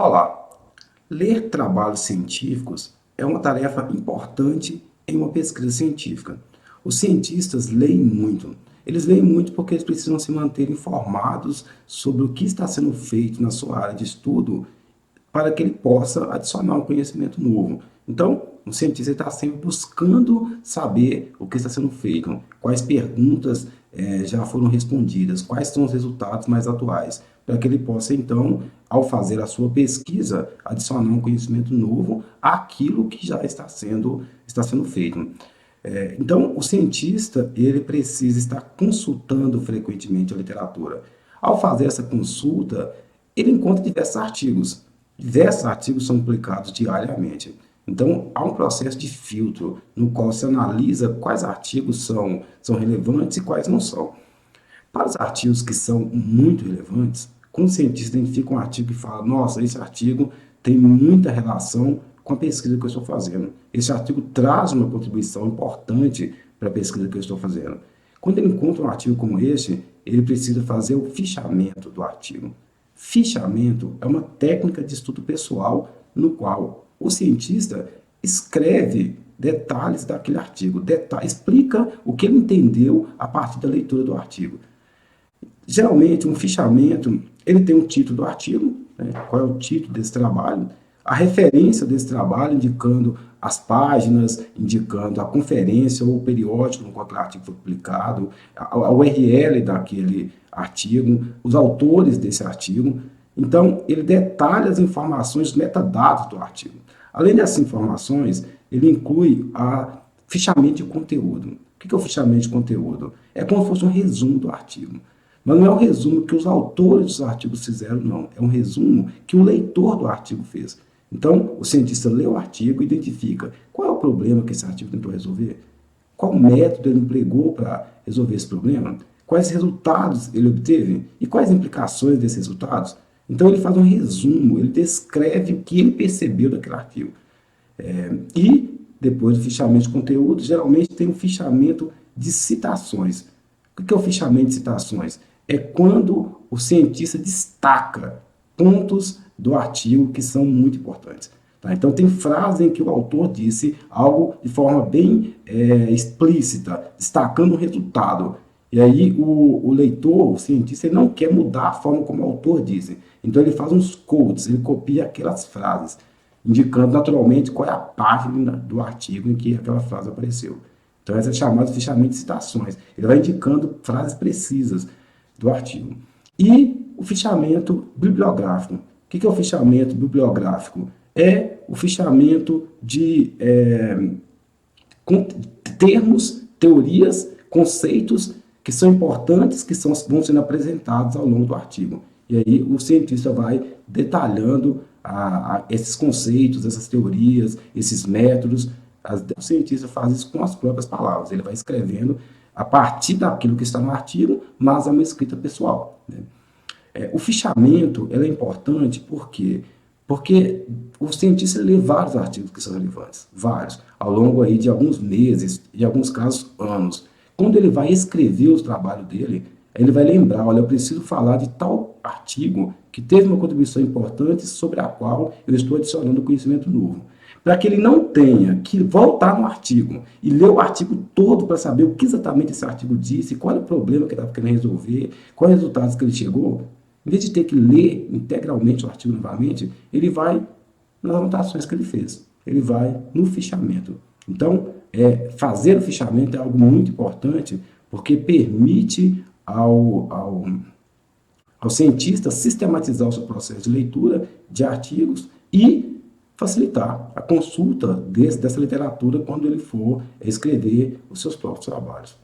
Olá! Ler trabalhos científicos é uma tarefa importante em uma pesquisa científica. Os cientistas leem muito. Eles leem muito porque eles precisam se manter informados sobre o que está sendo feito na sua área de estudo para que ele possa adicionar um conhecimento novo. Então, o cientista está sempre buscando saber o que está sendo feito, quais perguntas já foram respondidas, quais são os resultados mais atuais, para que ele possa, então, ao fazer a sua pesquisa, adicionar um conhecimento novo àquilo que já está sendo feito. Então, o cientista ele precisa estar consultando frequentemente a literatura. Ao fazer essa consulta, ele encontra diversos artigos. Diversos artigos são publicados diariamente. Então, há um processo de filtro no qual se analisa quais artigos são relevantes e quais não são. Para os artigos que são muito relevantes, quando o cientista identifica um artigo e fala, nossa, esse artigo tem muita relação com a pesquisa que eu estou fazendo. Esse artigo traz uma contribuição importante para a pesquisa que eu estou fazendo. Quando ele encontra um artigo como este, ele precisa fazer o fichamento do artigo. Fichamento é uma técnica de estudo pessoal no qual o cientista escreve detalhes daquele artigo, explica o que ele entendeu a partir da leitura do artigo. Geralmente, um fichamento, ele tem um título do artigo, né? Qual é o título desse trabalho, a referência desse trabalho, indicando as páginas, indicando a conferência ou o periódico no qual aquele artigo foi publicado, a URL daquele artigo, os autores desse artigo. Então, ele detalha as informações, os metadados do artigo. Além dessas informações, ele inclui a fichamento de conteúdo. O que é o fichamento de conteúdo? É como se fosse um resumo do artigo. Mas não é um resumo que os autores dos artigos fizeram, não. É um resumo que o leitor do artigo fez. Então, o cientista lê o artigo e identifica qual é o problema que esse artigo tentou resolver, qual método ele empregou para resolver esse problema, quais resultados ele obteve e quais implicações desses resultados. Então, ele faz um resumo, ele descreve o que ele percebeu daquele artigo. E, depois do fichamento de conteúdo, geralmente tem um fichamento de citações. O que é o fichamento de citações? É quando o cientista destaca pontos do artigo que são muito importantes. Tá? Então, tem frases em que o autor disse algo de forma bem explícita, destacando o resultado. E aí o leitor, o cientista, ele não quer mudar a forma como o autor disse. Então ele faz uns quotes, ele copia aquelas frases, indicando naturalmente qual é a página do artigo em que aquela frase apareceu. Então essa é chamada de fichamento de citações. Ele vai indicando frases precisas do artigo. E o fichamento bibliográfico. O que é o fichamento bibliográfico? É o fichamento de termos, teorias, conceitos que são importantes, que vão sendo apresentados ao longo do artigo. E aí o cientista vai detalhando esses conceitos, essas teorias, esses métodos. O cientista faz isso com as próprias palavras. Ele vai escrevendo a partir daquilo que está no artigo, mas é uma escrita pessoal, né? O fichamento é importante porque o cientista lê vários artigos que são relevantes, vários, ao longo aí de alguns meses, em alguns casos anos. Quando ele vai escrever o trabalho dele, ele vai lembrar, olha, eu preciso falar de tal artigo que teve uma contribuição importante sobre a qual eu estou adicionando conhecimento novo. Para que ele não tenha que voltar no artigo e ler o artigo todo para saber o que exatamente esse artigo disse, qual é o problema que ele estava querendo resolver, quais resultados que ele chegou. Em vez de ter que ler integralmente o artigo novamente, ele vai nas anotações que ele fez. Ele vai no fichamento. Então, fazer o fichamento é algo muito importante, porque permite ao cientista sistematizar o seu processo de leitura de artigos e facilitar a consulta dessa literatura quando ele for escrever os seus próprios trabalhos.